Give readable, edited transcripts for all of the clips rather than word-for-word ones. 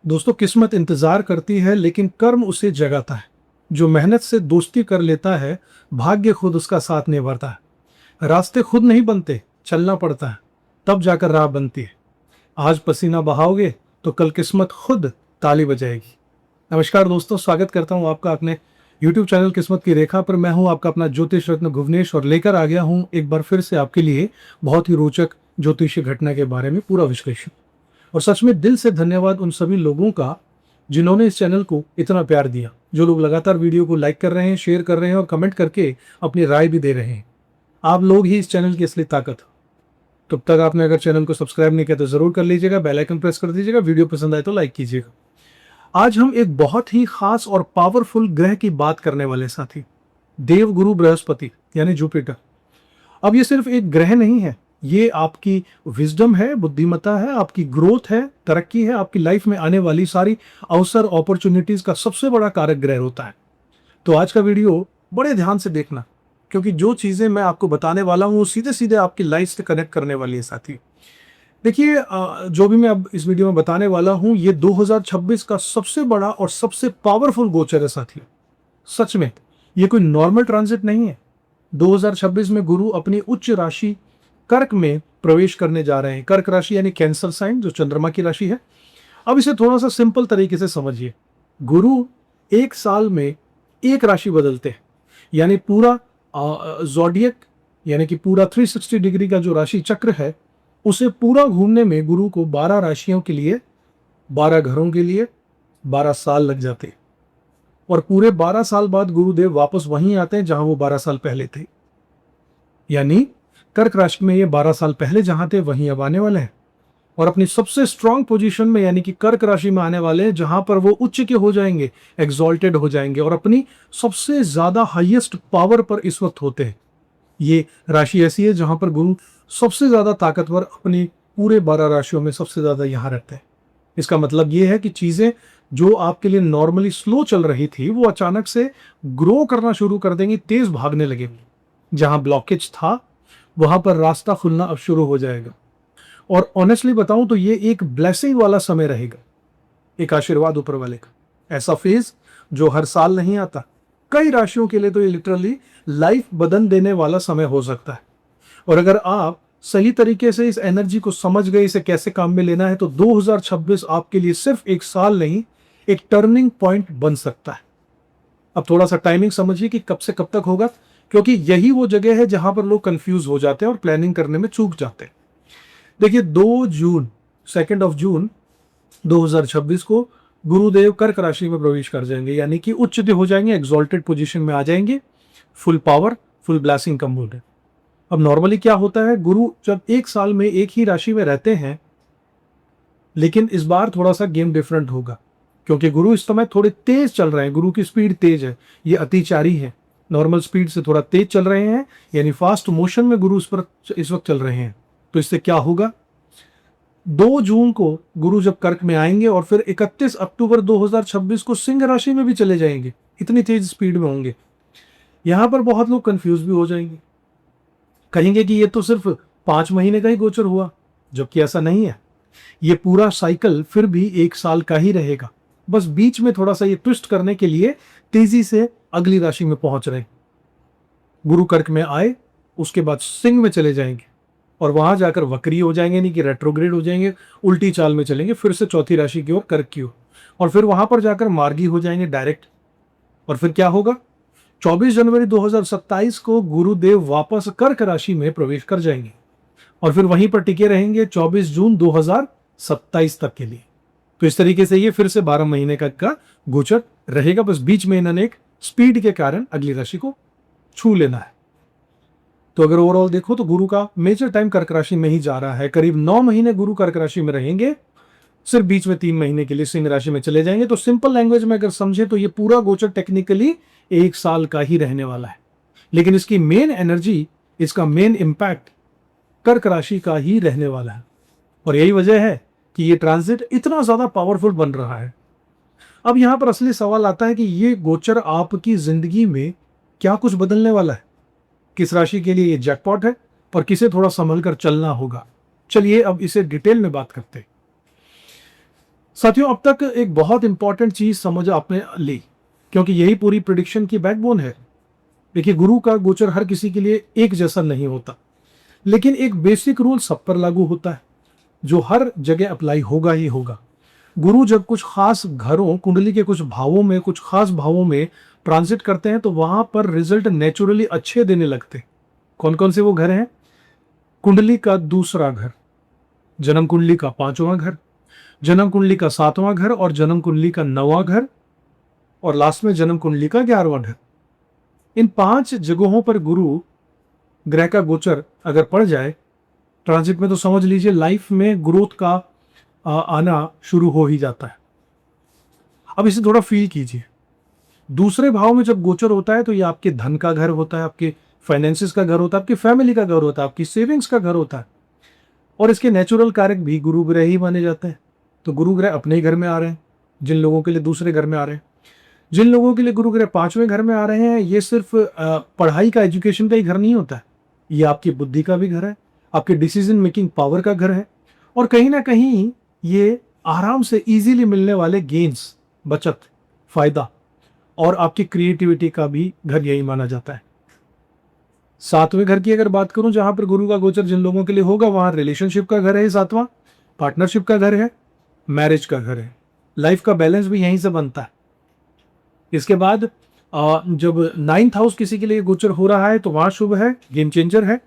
दोस्तों, किस्मत इंतजार करती है लेकिन कर्म उसे जगाता है। जो मेहनत से दोस्ती कर लेता है, भाग्य खुद उसका साथ निभाता है। रास्ते खुद नहीं बनते, चलना पड़ता है, तब जाकर राह बनती है। आज पसीना बहाओगे तो कल किस्मत खुद ताली बजाएगी। नमस्कार दोस्तों, स्वागत करता हूं आपका अपने YouTube चैनल किस्मत की रेखा पर। मैं हूं आपका अपना ज्योतिष रत्न भुवनेश और लेकर आ गया हूं एक बार फिर से आपके लिए बहुत ही रोचक ज्योतिषीय घटना के बारे में पूरा विश्लेषण। और सच में दिल से धन्यवाद उन सभी लोगों का जिन्होंने इस चैनल को इतना प्यार दिया, जो लोग लगातार वीडियो को लाइक कर रहे हैं, शेयर कर रहे हैं और कमेंट करके अपनी राय भी दे रहे हैं। आप लोग ही इस चैनल की असली ताकत हो। तब तक आपने अगर चैनल को सब्सक्राइब नहीं किया तो जरूर कर लीजिएगा, बेल आइकन प्रेस कर दीजिएगा, वीडियो पसंद आए तो लाइक कीजिएगा। आज हम एक बहुत ही खास और पावरफुल ग्रह की बात करने वाले साथी, देवगुरु बृहस्पति यानी जुपिटर। अब ये सिर्फ एक ग्रह नहीं है, ये आपकी विजडम है, बुद्धिमत्ता है, आपकी ग्रोथ है, तरक्की है, आपकी लाइफ में आने वाली सारी अवसर अपॉर्चुनिटीज का सबसे बड़ा कारक ग्रह होता है। तो आज का वीडियो बड़े ध्यान से देखना, क्योंकि जो चीजें मैं आपको बताने वाला हूं वो सीधे सीधे आपकी लाइफ से कनेक्ट करने वाली है साथी। देखिए, जो भी मैं अब इस वीडियो में बताने वाला हूं ये 2026 का सबसे बड़ा और सबसे पावरफुल गोचर है साथी। सच में ये कोई नॉर्मल ट्रांजिट नहीं है। 2026 में गुरु अपनी उच्च राशि कर्क में प्रवेश करने जा रहे हैं। कर्क राशि यानी कैंसर साइन, जो चंद्रमा की राशि है। अब इसे थोड़ा सा सिंपल तरीके से समझिए। गुरु एक साल में एक राशि बदलते हैं, यानी पूरा ज़ोडिएक यानी कि पूरा 360 डिग्री का जो राशि चक्र है उसे पूरा घूमने में गुरु को 12 राशियों के लिए, 12 घरों के लिए 12 साल लग जाते हैं। और पूरे 12 साल बाद गुरुदेव वापस वहीं आते हैं जहां वो 12 साल पहले थे। यानी कर्क राशि में ये 12 साल पहले जहां थे वहीं अब आने वाले हैं और अपनी सबसे स्ट्रांग पोजीशन में यानी कि कर्क राशि में आने वाले हैं, जहां पर वो उच्च के हो जाएंगे, एग्जॉल्टेड हो जाएंगे और अपनी सबसे ज्यादा हाईएस्ट पावर पर इस वक्त होते हैं। ये राशि ऐसी है जहां पर गुरु सबसे ज्यादा ताकतवर, अपनी पूरे 12 राशियों में सबसे ज्यादा यहां रहते हैं। इसका मतलब ये है कि चीजें जो आपके लिए नॉर्मली स्लो चल रही थी वो अचानक से ग्रो करना शुरू कर देंगी, तेज भागने लगेंगी। जहां ब्लॉकेज था वहां पर रास्ता खुलना अब शुरू हो जाएगा। और ऑनेस्टली बताऊं तो ये एक ब्लेसिंग वाला समय रहेगा, एक आशीर्वाद ऊपर वाले का। ऐसा फेज जो हर साल नहीं आता। कई राशियों के लिए तो ये लिटरली लाइफ बदल देने वाला समय हो सकता है। और अगर आप सही तरीके से इस एनर्जी को समझ गए, इसे कैसे काम में लेना है, तो 2026 आपके लिए सिर्फ एक साल नहीं, एक टर्निंग पॉइंट बन सकता है। अब थोड़ा सा टाइमिंग समझिए कि कब से कब तक होगा, क्योंकि यही वो जगह है जहां पर लोग कंफ्यूज हो जाते हैं और प्लानिंग करने में चूक जाते हैं। देखिए, 2 जून 2026 को गुरुदेव कर्क राशि में प्रवेश कर जाएंगे, यानी कि उच्च हो जाएंगे, एग्जॉल्टेड पोजीशन में आ जाएंगे, फुल पावर, फुल ब्लेसिंग का मूड है। अब नॉर्मली क्या होता है, गुरु जब एक साल में एक ही राशि में रहते हैं, लेकिन इस बार थोड़ा सा गेम डिफरेंट होगा, क्योंकि गुरु इस समय थोड़े तेज चल रहे हैं। गुरु की स्पीड तेज है, ये अतिचारी है, नॉर्मल स्पीड से थोड़ा तेज चल रहे हैं, यानी फास्ट मोशन में गुरु इस वक्त चल रहे हैं। तो इससे क्या होगा, 2 जून को गुरु जब कर्क में आएंगे और फिर 31 अक्टूबर 2026 को सिंह राशि में भी चले जाएंगे। इतनी तेज स्पीड में होंगे। यहां पर बहुत लोग कंफ्यूज भी हो जाएंगे, कहेंगे कि ये तो सिर्फ 5 महीने का ही गोचर हुआ, जबकि ऐसा नहीं है। ये पूरा साइकिल फिर भी एक साल का ही रहेगा, बस बीच में थोड़ा सा ये ट्विस्ट करने के लिए तेजी से अगली राशि में पहुंच रहे। गुरु कर्क में आए, उसके बाद सिंह में चले जाएंगे और वहां जाकर वक्री हो जाएंगे, नहीं कि रेट्रोग्रेड हो जाएंगे, उल्टी चाल में चलेंगे फिर से चौथी राशि की ओर, कर्क की ओर। और फिर वहां पर जाकर मार्गी हो जाएंगे डायरेक्ट। और फिर क्या होगा, 24 जनवरी 2027 को गुरुदेव वापस कर्क राशि में प्रवेश कर जाएंगे और फिर वहीं पर टिके रहेंगे 24 जून 2027 तक के लिए। तो इस तरीके से ये फिर से 12 महीने का गोचर रहेगा। बस बीच में इन्होंने एक स्पीड के कारण अगली राशि को छू लेना है। तो अगर ओवरऑल देखो तो गुरु का मेजर टाइम कर्क राशि में ही जा रहा है। करीब 9 महीने गुरु कर्क राशि में रहेंगे, सिर्फ बीच में 3 महीने के लिए सिंह राशि में चले जाएंगे। तो सिंपल लैंग्वेज में अगर समझे तो ये पूरा गोचर टेक्निकली एक साल का ही रहने वाला है, लेकिन इसकी मेन एनर्जी, इसका मेन इंपैक्ट कर्क राशि का ही रहने वाला है। और यही वजह है कि ये ट्रांजिट इतना ज्यादा पावरफुल बन रहा है। अब यहां पर असली सवाल आता है कि ये गोचर आपकी जिंदगी में क्या कुछ बदलने वाला है। किस राशि के लिए ये जैकपॉट है और किसे थोड़ा संभल कर चलना होगा। चलिए अब इसे डिटेल में बात करते हैं। साथियों, अब तक एक बहुत इंपॉर्टेंट चीज समझ आपने ली, क्योंकि यही पूरी प्रिडिक्शन की बैकबोन है। देखिए, गुरु का गोचर हर किसी के लिए एक जैसा नहीं होता, लेकिन एक बेसिक रूल सब पर लागू होता है, जो हर जगह अप्लाई होगा ही होगा। गुरु जब कुछ खास घरों, कुंडली के कुछ भावों में, कुछ खास भावों में ट्रांजिट करते हैं, तो वहां पर रिजल्ट नेचुरली अच्छे देने लगते हैं। कौन कौन से वो घर हैं? कुंडली का दूसरा घर, जन्म कुंडली का पांचवां घर, जन्म कुंडली का सातवां घर, और जन्म कुंडली का नौवां घर, और लास्ट में जन्म कुंडली का 11वां घर। इन 5 जगहों पर गुरु ग्रह का गोचर अगर पड़ जाए ट्रांजिट में, तो समझ लीजिए लाइफ में ग्रोथ का आना शुरू हो ही जाता है। अब इसे थोड़ा फील कीजिए। दूसरे भाव में जब गोचर होता है, तो ये आपके धन का घर होता है, आपके फाइनेंसिस का घर होता है, आपकी फैमिली का घर होता है, आपकी सेविंग्स का घर होता है, और इसके नेचुरल कारक भी गुरु ग्रह ही माने जाते हैं। तो गुरु ग्रह अपने ही घर में आ रहे हैं, जिन लोगों के लिए दूसरे घर में आ रहे हैं। जिन लोगों के लिए गुरु ग्रह 5वें घर में आ रहे हैं, ये सिर्फ पढ़ाई का, एजुकेशन का ही घर नहीं होता है, ये आपकी बुद्धि का भी घर है, आपके डिसीजन मेकिंग पावर का घर है, और कहीं ना कहीं ये आराम से इजीली मिलने वाले गेन्स, बचत, फायदा, और आपकी क्रिएटिविटी का भी घर यही माना जाता है। 7वें घर की अगर बात करूं, जहां पर गुरु का गोचर जिन लोगों के लिए होगा, वहां रिलेशनशिप का घर है 7वां, पार्टनरशिप का घर है, मैरिज का घर है। लाइफ का बैलेंस भी यहीं से बनता है। इसके बाद जब 9th हाउस किसी के लिए गोचर हो रहा है, तो वहां शुभ है, गेम चेंजर है।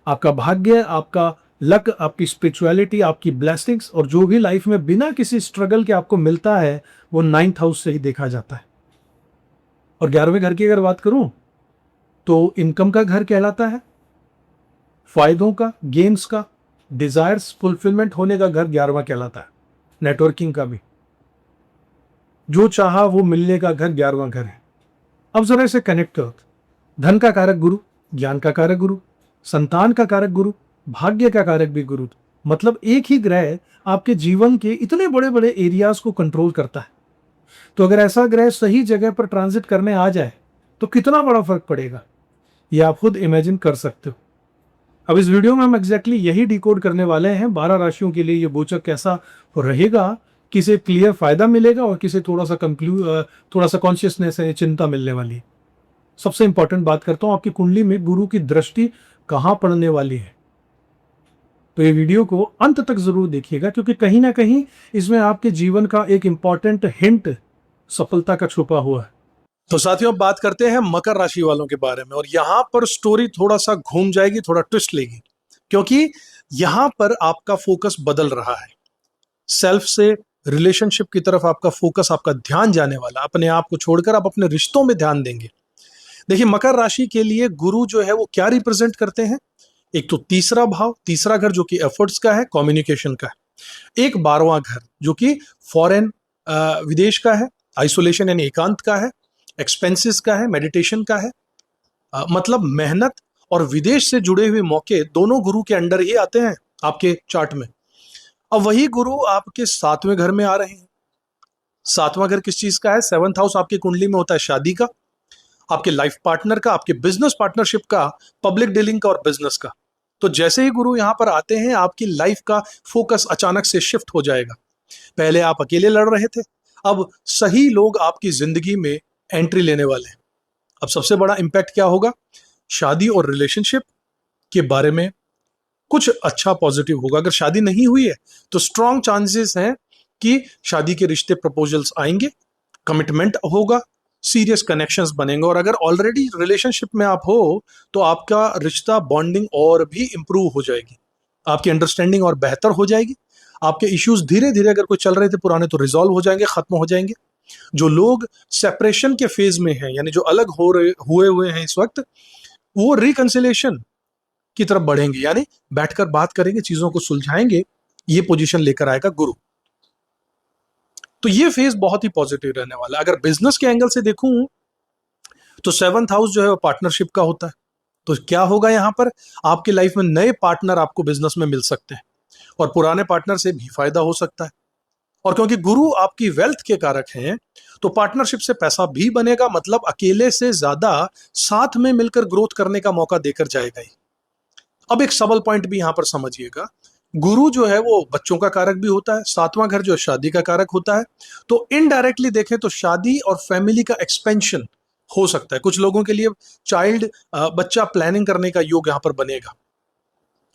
आपका भाग्य, आपका लक, आपकी स्पिरिचुअलिटी, आपकी ब्लेसिंग्स, और जो भी लाइफ में बिना किसी स्ट्रगल के आपको मिलता है, वो 9th हाउस से ही देखा जाता है। और 11वें घर की अगर बात करूं, तो इनकम का घर कहलाता है, फायदों का, गेम्स का, डिजायर्स फुलफिलमेंट होने का घर 11वां कहलाता है, नेटवर्किंग का भी, जो चाहा वो मिलने का घर 11वां घर है। अब जरा इसे कनेक्ट करो। धन का कारक गुरु, ज्ञान का कारक गुरु, संतान का कारक गुरु, भाग्य का कारक भी गुरु। मतलब एक ही ग्रह आपके जीवन के इतने बड़े बड़े एरियाज को कंट्रोल करता है। तो अगर ऐसा ग्रह सही जगह पर ट्रांजिट करने आ जाए, तो कितना बड़ा फर्क पड़ेगा, ये आप खुद इमेजिन कर सकते हो। अब इस वीडियो में हम एग्जैक्टली यही डिकोड करने वाले हैं, 12 राशियों के लिए ये गोचर कैसा रहेगा, किसे क्लियर फायदा मिलेगा और किसे थोड़ा सा कॉन्शियसनेस है, चिंता मिलने वाली है। सबसे इंपॉर्टेंट बात करता हूं, आपकी कुंडली में गुरु की दृष्टि कहां पड़ने वाली है। तो ये वीडियो को अंत तक जरूर देखिएगा, क्योंकि कहीं ना कहीं इसमें आपके जीवन का एक इंपॉर्टेंट हिंट सफलता का छुपा हुआ है। तो साथियों, अब बात करते हैं मकर राशि वालों के बारे में, और यहां पर स्टोरी थोड़ा सा घूम जाएगी, थोड़ा ट्विस्ट लेगी, क्योंकि यहां पर आपका फोकस बदल रहा है। सेल्फ से रिलेशनशिप की तरफ आपका फोकस, आपका ध्यान जाने वाला। अपने आप को छोड़कर आप अपने रिश्तों में ध्यान देंगे। देखिए, मकर राशि के लिए गुरु जो है वो क्या रिप्रेजेंट करते हैं? एक तो तीसरा भाव, तीसरा घर जो कि एफर्ट्स का है, कम्युनिकेशन का है। एक 12वां घर जो कि फॉरेन, विदेश का है, आइसोलेशन यानी एकांत का है, एक्सपेंसेस का है, मेडिटेशन का है। मतलब मेहनत और विदेश से जुड़े हुए मौके दोनों गुरु के अंडर ही आते हैं आपके चार्ट में। अब वही गुरु आपके 7वें घर में आ रहे हैं। 7वां घर किस चीज का है? 7th हाउस आपकी कुंडली में होता है शादी का, आपके लाइफ पार्टनर का, आपके बिजनेस पार्टनरशिप का, पब्लिक डीलिंग का और बिजनेस का। तो जैसे ही गुरु यहां पर आते हैं, आपकी लाइफ का फोकस अचानक से शिफ्ट हो जाएगा। पहले आप अकेले लड़ रहे थे, अब सही लोग आपकी जिंदगी में एंट्री लेने वाले हैं। अब सबसे बड़ा इंपैक्ट क्या होगा? शादी और रिलेशनशिप के बारे में कुछ अच्छा पॉजिटिव होगा। अगर शादी नहीं हुई है, तो स्ट्रॉन्ग चांसेस हैं कि शादी के रिश्ते, प्रपोजल्स आएंगे, कमिटमेंट होगा, सीरियस कनेक्शंस बनेंगे। और अगर ऑलरेडी रिलेशनशिप में आप हो, तो आपका रिश्ता, बॉन्डिंग और भी इंप्रूव हो जाएगी, आपकी अंडरस्टैंडिंग और बेहतर हो जाएगी। आपके इश्यूज धीरे धीरे, अगर कोई चल रहे थे पुराने, तो रिजॉल्व हो जाएंगे, खत्म हो जाएंगे। जो लोग सेपरेशन के फेज में हैं, यानी जो अलग हुए हुए हैं इस वक्त, वो रिकंसिलेशन की तरफ बढ़ेंगे, यानी बैठकर बात करेंगे, चीजों को सुलझाएंगे। ये पोजीशन लेकर आएगा गुरु। तो ये फेज बहुत ही पॉजिटिव रहने वाला है। अगर बिजनेस के एंगल से देखूं, तो 7th हाउस जो है वो पार्टनरशिप का होता है। तो क्या होगा यहां पर? आपकी लाइफ में नए पार्टनर आपको बिजनेस में मिल सकते हैं, और पुराने पार्टनर से भी फायदा हो सकता है। और क्योंकि गुरु आपकी वेल्थ के कारक हैं, तो पार्टनरशिप से पैसा भी बनेगा। मतलब अकेले से ज्यादा साथ में मिलकर ग्रोथ करने का मौका देकर जाएगा ही। अब एक सबल पॉइंट भी यहां पर समझिएगा गुरु जो है वो बच्चों का कारक भी होता है, सातवां घर जो है शादी का कारक होता है। तो इनडायरेक्टली देखें तो शादी और फैमिली का एक्सपेंशन हो सकता है कुछ लोगों के लिए। चाइल्ड बच्चा प्लानिंग करने का योग यहाँ पर बनेगा।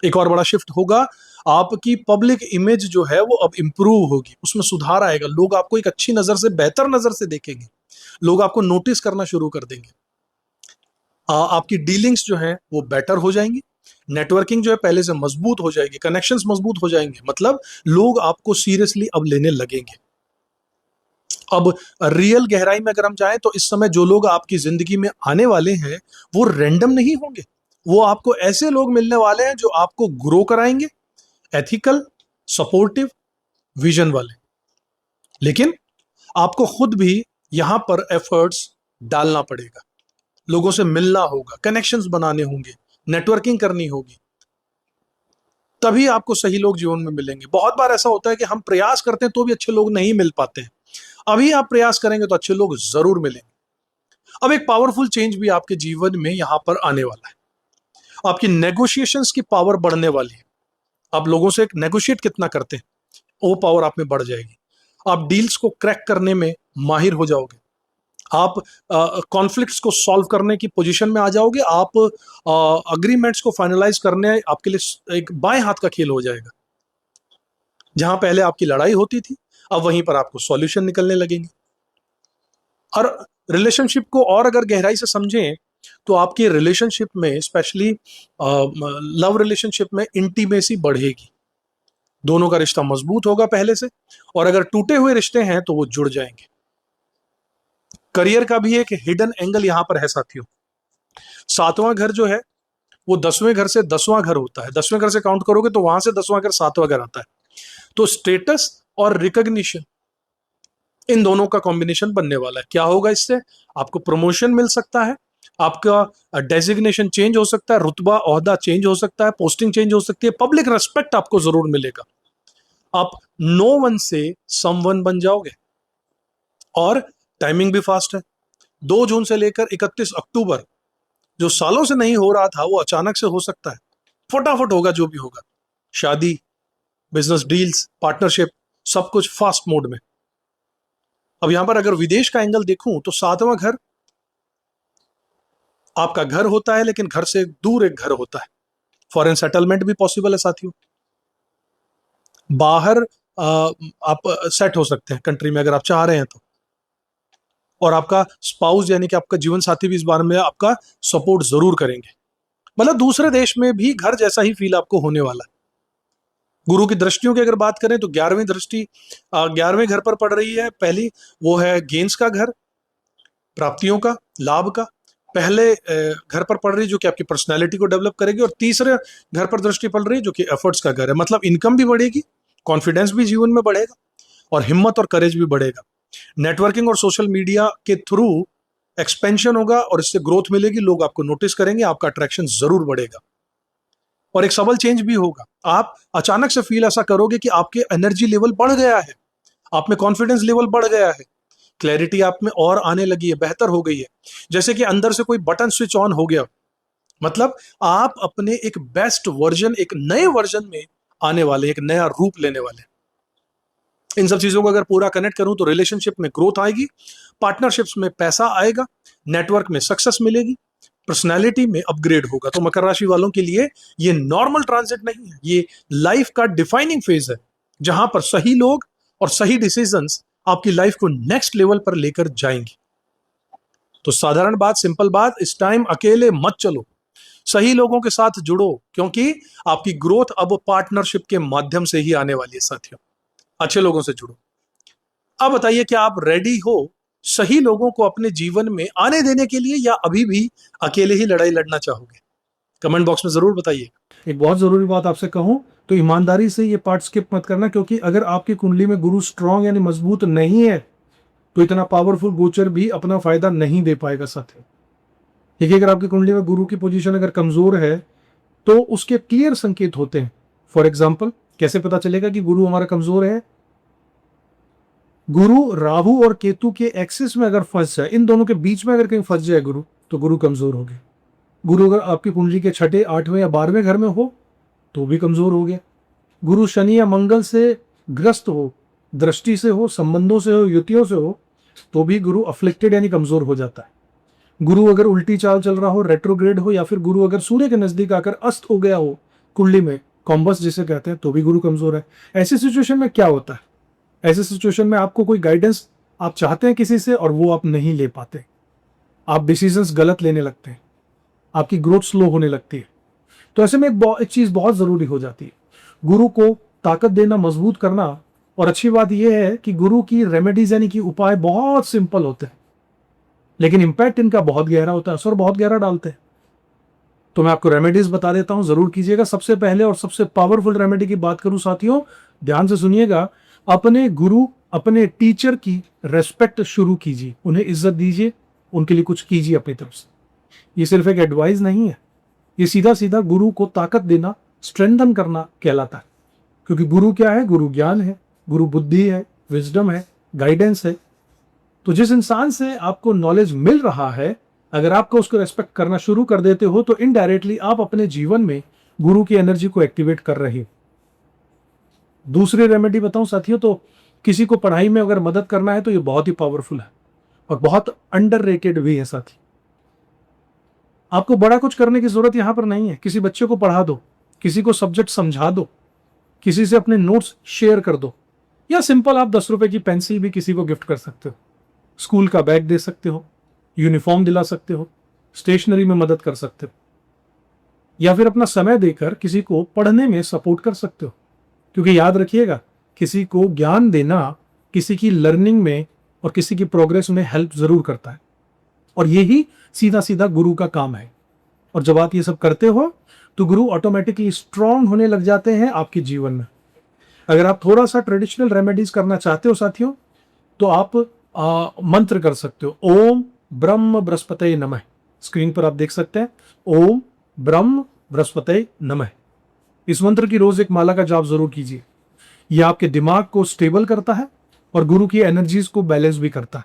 एक और बड़ा शिफ्ट होगा, आपकी पब्लिक इमेज जो है वो अब इंप्रूव होगी, उसमें सुधार आएगा, लोग आपको एक अच्छी नजर से, बेहतर नजर से देखेंगे, लोग आपको नोटिस करना शुरू कर देंगे। आपकी डीलिंग्स जो है वो बेटर हो जाएंगी, नेटवर्किंग जो है पहले से मजबूत हो जाएगी, कनेक्शंस मजबूत हो जाएंगे, मतलब लोग आपको सीरियसली अब लेने लगेंगे। अब रियल गहराई में अगर हम जाएं तो इस समय जो लोग आपकी जिंदगी में आने वाले हैं वो रैंडम नहीं होंगे, वो आपको ऐसे लोग मिलने वाले हैं जो आपको ग्रो कराएंगे, एथिकल, सपोर्टिव, विजन वाले। लेकिन आपको खुद भी यहां पर एफर्ट्स डालना पड़ेगा, लोगों से मिलना होगा, कनेक्शंस बनाने होंगे, नेटवर्किंग करनी होगी, तभी आपको सही लोग जीवन में मिलेंगे। बहुत बार ऐसा होता है कि हम प्रयास करते हैं तो भी अच्छे लोग नहीं मिल पाते हैं। अभी आप प्रयास करेंगे तो अच्छे लोग जरूर मिलेंगे। अब एक पावरफुल चेंज भी आपके जीवन में यहां पर आने वाला है, आपकी नेगोशिएशंस की पावर बढ़ने वाली है। आप लोगों से नेगोशिएट कितना करते हैं वो पावर आप में बढ़ जाएगी। आप डील्स को क्रैक करने में माहिर हो जाओगे, आप कॉन्फ्लिक्ट्स को सॉल्व करने की पोजीशन में आ जाओगे, आप अग्रीमेंट्स को फाइनलाइज करने आपके लिए एक बाएं हाथ का खेल हो जाएगा। जहां पहले आपकी लड़ाई होती थी अब वहीं पर आपको सॉल्यूशन निकलने लगेंगे। और रिलेशनशिप को और अगर गहराई से समझें तो आपकी रिलेशनशिप में, स्पेशली लव रिलेशनशिप में, इंटीमेसी बढ़ेगी, दोनों का रिश्ता मजबूत होगा पहले से, और अगर टूटे हुए रिश्ते हैं तो वो जुड़ जाएंगे। करियर का भी एक हिडन एंगल यहां पर है साथियों। सातवां घर जो है वो 10वें घर से 10वां घर होता है, 10वें घर से काउंट करोगे तो वहां से 10वां घर 7वां घर आता है। तो स्टेटस और रिकॉग्निशन, इन दोनों का कॉम्बिनेशन बनने वाला है। क्या होगा इससे? आपको प्रमोशन मिल सकता है, आपका डेजिग्नेशन चेंज हो सकता है, रुतबा ओहदा चेंज हो सकता है, पोस्टिंग चेंज हो सकती है, पब्लिक रेस्पेक्ट आपको जरूर मिलेगा, आप नो वन से समवन बन जाओगे। और टाइमिंग भी फास्ट है, 2 जून से लेकर 31 अक्टूबर, जो सालों से नहीं हो रहा था वो अचानक से हो सकता है, फटाफट होगा जो भी होगा। शादी, बिजनेस डील्स, पार्टनरशिप, सब कुछ फास्ट मोड में। अब यहां पर अगर विदेश का एंगल देखूं तो 7वां घर आपका घर होता है, लेकिन घर से दूर एक घर होता है। फॉरेन सेटलमेंट भी पॉसिबल है साथियों, बाहर आप सेट हो सकते हैं कंट्री में अगर आप चाह रहे हैं तो। और आपका स्पाउस यानी कि आपका जीवन साथी भी इस बारे में आपका सपोर्ट जरूर करेंगे, मतलब दूसरे देश में भी घर जैसा ही फील आपको होने वाला है। गुरु की दृष्टियों की अगर बात करें तो 11वीं दृष्टि 11वें घर पर पड़ रही है। पहली वो है गेंस का घर, प्राप्तियों का, लाभ का। पहले घर पर पड़ रही जो कि आपकी पर्सनैलिटी को डेवलप करेगी, और तीसरे घर पर दृष्टि पड़ रही जो कि एफर्ट्स का घर है, मतलब इनकम भी बढ़ेगी, कॉन्फिडेंस भी जीवन में बढ़ेगा, और हिम्मत और करेज भी बढ़ेगा। नेटवर्किंग और सोशल मीडिया के थ्रू एक्सपेंशन होगा और इससे ग्रोथ मिलेगी, लोग आपको नोटिस करेंगे, आपका अट्रैक्शन जरूर बढ़ेगा। और एक सबल चेंज भी होगा, आप अचानक से फील ऐसा करोगे कि आपके एनर्जी लेवल बढ़ गया है, आप में कॉन्फिडेंस लेवल बढ़ गया है, क्लैरिटी आप में और आने लगी है, बेहतर हो गई है, जैसे कि अंदर से कोई बटन स्विच ऑन हो गया। मतलब आप अपने एक बेस्ट वर्जन, एक नए वर्जन में आने वाले, एक नया रूप लेने वाले। इन सब चीजों को अगर पूरा कनेक्ट करूं तो रिलेशनशिप में ग्रोथ आएगी, पार्टनरशिप्स में पैसा आएगा, नेटवर्क में सक्सेस मिलेगी, पर्सनैलिटी में अपग्रेड होगा। तो मकर राशि वालों के लिए ये नॉर्मल ट्रांजिट नहीं है, ये लाइफ का डिफाइनिंग फेज है, जहां पर सही लोग और सही डिसीजंस आपकी लाइफ को नेक्स्ट लेवल पर लेकर जाएंगे। तो साधारण बात, सिंपल बात, इस टाइम अकेले मत चलो, सही लोगों के साथ जुड़ो, क्योंकि आपकी ग्रोथ अब पार्टनरशिप के माध्यम से ही आने वाली है साथियों। अच्छे लोगों से जुड़ो। अब बताइए, क्या आप रेडी हो सही लोगों को अपने जीवन में आने देने के लिए, या अभी भी अकेले ही लड़ाई लड़ना चाहोगे? कमेंट बॉक्स में जरूर बताइए। एक बहुत जरूरी बात आपसे कहूं तो ईमानदारी से ये पार्ट स्किप मत करना, क्योंकि अगर आपकी कुंडली में गुरु स्ट्रांग यानी मजबूत नहीं है तो इतना पावरफुल गोचर भी अपना फायदा नहीं दे पाएगा साथियों। देखिए, अगर आपकी कुंडली में गुरु की पोजीशन अगर कमजोर है तो उसके क्लियर संकेत होते हैं। फॉर एग्जाम्पल, कैसे पता चलेगा कि गुरु हमारा कमजोर है? गुरु राहु और केतु के एक्सिस में अगर फंस जाए, इन दोनों के बीच में अगर कहीं फंस जाए गुरु, तो गुरु कमजोर हो गए। गुरु अगर आपकी कुंडली के छठे, 8वें या 12वें घर में हो तो भी कमजोर हो गया। गुरु शनि या मंगल से ग्रस्त हो, दृष्टि से हो, संबंधों से हो, युतियों से हो, तो भी गुरु अफ्लिक्टेड यानी कमजोर हो जाता है। गुरु अगर उल्टी चाल चल रहा हो, रेट्रोग्रेड हो, या फिर गुरु अगर सूर्य के नजदीक आकर अस्त हो गया हो कुंडली में, कॉम्बस जिसे कहते हैं, तो भी गुरु कमजोर है। ऐसी सिचुएशन में क्या होता है? ऐसे सिचुएशन में आपको कोई गाइडेंस आप चाहते हैं किसी से और वो आप नहीं ले पाते, आप डिसीजंस गलत लेने लगते हैं, आपकी ग्रोथ स्लो होने लगती है। तो ऐसे में एक चीज बहुत जरूरी हो जाती है, गुरु को ताकत देना, मजबूत करना। और अच्छी बात यह है कि गुरु की रेमेडीज यानी कि उपाय बहुत सिंपल होते हैं, लेकिन इंपैक्ट इनका बहुत गहरा होता है, असर बहुत गहरा डालते हैं। तो मैं आपको रेमेडीज बता देता हूं, जरूर कीजिएगा। सबसे पहले और सबसे पावरफुल रेमेडी की बात करूं साथियों, ध्यान से सुनिएगा, अपने गुरु, अपने टीचर की रेस्पेक्ट शुरू कीजिए, उन्हें इज्जत दीजिए, उनके लिए कुछ कीजिए अपनी तरफ से। ये सिर्फ एक एडवाइस नहीं है, ये सीधा सीधा गुरु को ताकत देना, स्ट्रेंथन करना कहलाता है। क्योंकि गुरु क्या है? गुरु ज्ञान है, गुरु बुद्धि है, विजडम है, गाइडेंस है। तो जिस इंसान से आपको नॉलेज मिल रहा है, अगर आपको उसको रेस्पेक्ट करना शुरू कर देते हो, तो इनडायरेक्टली आप अपने जीवन में गुरु की एनर्जी को एक्टिवेट कर रहे हो। दूसरी रेमेडी बताऊं साथियों, तो किसी को पढ़ाई में अगर मदद करना है तो ये बहुत ही पावरफुल है और बहुत अंडररेटेड भी है साथी। आपको बड़ा कुछ करने की जरूरत यहां पर नहीं है। किसी बच्चे को पढ़ा दो, किसी को सब्जेक्ट समझा दो, किसी से अपने नोट्स शेयर कर दो, या सिंपल आप 10 रुपए की पेंसिल भी किसी को गिफ्ट कर सकते हो, स्कूल का बैग दे सकते हो, यूनिफॉर्म दिला सकते हो, स्टेशनरी में मदद कर सकते हो, या फिर अपना समय देकर किसी को पढ़ने में सपोर्ट कर सकते हो। क्योंकि याद रखिएगा, किसी को ज्ञान देना किसी की लर्निंग में और किसी की प्रोग्रेस में हेल्प जरूर करता है, और यही सीधा सीधा गुरु का काम है। और जब आप ये सब करते हो तो गुरु ऑटोमेटिकली स्ट्रांग होने लग जाते हैं आपके जीवन में। अगर आप थोड़ा सा ट्रेडिशनल रेमेडीज करना चाहते हो साथियों, तो आप मंत्र कर सकते हो, ओम ब्रह्म बृहस्पतये नमः। स्क्रीन पर आप देख सकते हैं, ओम ब्रह्म बृहस्पतये नमः। इस मंत्र की रोज एक माला का जाप जरूर कीजिए। यह आपके दिमाग को स्टेबल करता है और गुरु की एनर्जीज को बैलेंस भी करता है।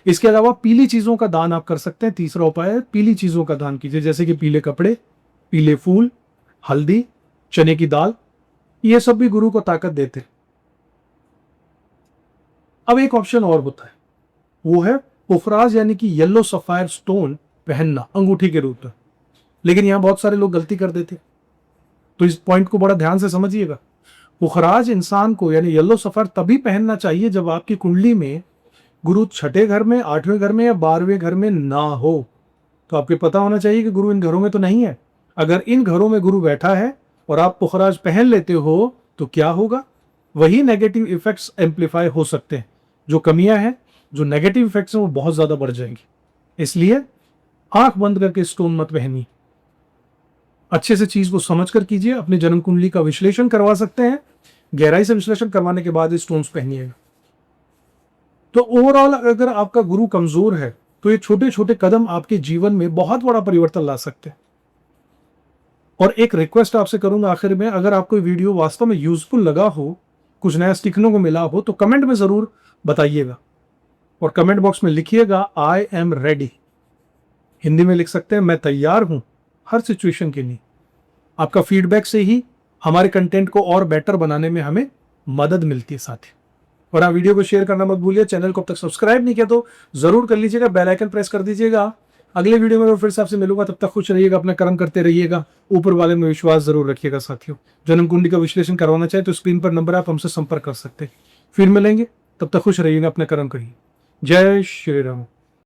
इसके अलावा पीली चीजों का दान आप कर सकते हैं। तीसरा उपाय है, पीली चीजों का दान कीजिए, जैसे कि पीले कपड़े, पीले फूल, हल्दी, चने की दाल, ये सब भी गुरु को ताकत देते हैं। अब एक ऑप्शन और होता है, वो है पुफराज यानी कि येलो सफायर स्टोन पहनना अंगूठी के रूप में। लेकिन यहां बहुत सारे लोग गलती कर देते, तो इस पॉइंट को बड़ा ध्यान से समझिएगा। पुखराज इंसान को यानी येलो सफायर तभी पहनना चाहिए जब आपकी कुंडली में गुरु छठे घर में, 8वें घर में या 12वें घर में ना हो। तो आपको पता होना चाहिए कि गुरु इन घरों में तो नहीं है। अगर इन घरों में गुरु बैठा है और आप पुखराज पहन लेते हो तो क्या होगा? वही नेगेटिव इफेक्ट्स एम्पलीफाई हो सकते हैं। जो कमियां हैं, जो नेगेटिव इफेक्ट्स हैं, वो बहुत ज्यादा बढ़ जाएंगी। इसलिए आंख बंद करके स्टोन मत पहनिए, अच्छे से चीज को समझ कर कीजिए। अपनी जन्म कुंडली का विश्लेषण करवा सकते हैं, गहराई से विश्लेषण करवाने के बाद स्टोन्स पहनिएगा। तो ओवरऑल अगर आपका गुरु कमजोर है तो ये छोटे छोटे कदम आपके जीवन में बहुत बड़ा परिवर्तन ला सकते हैं। और एक रिक्वेस्ट आपसे करूंगा आखिर में, अगर आपको वीडियो वास्तव में यूजफुल लगा हो, कुछ नया सीखने को मिला हो, तो कमेंट में जरूर बताइएगा। और कमेंट बॉक्स में लिखिएगा आई एम रेडी। हिंदी में लिख सकते हैं, मैं तैयार हूं हर सिचुएशन के लिए। आपका फीडबैक से ही हमारे कंटेंट को और बेटर बनाने में हमें मदद मिलती है साथी। और आप वीडियो को शेयर करना मत भूलिए। चैनल को अब तक सब्सक्राइब नहीं किया तो जरूर कर लीजिएगा, बेल आइकन प्रेस कर दीजिएगा। अगले वीडियो में मैं फिर से आपसे मिलूंगा, तब तक खुश रहिएगा, अपना कर्म करते रहिएगा, ऊपर वाले में विश्वास जरूर रखिएगा साथियों। जन्म कुंडली का विश्लेषण करवाना चाहे तो स्क्रीन पर नंबर आप हमसे संपर्क कर सकते हैं। फिर मिलेंगे, तब तक खुश रहिएगा, अपना कर्म करिए। जय श्री राम।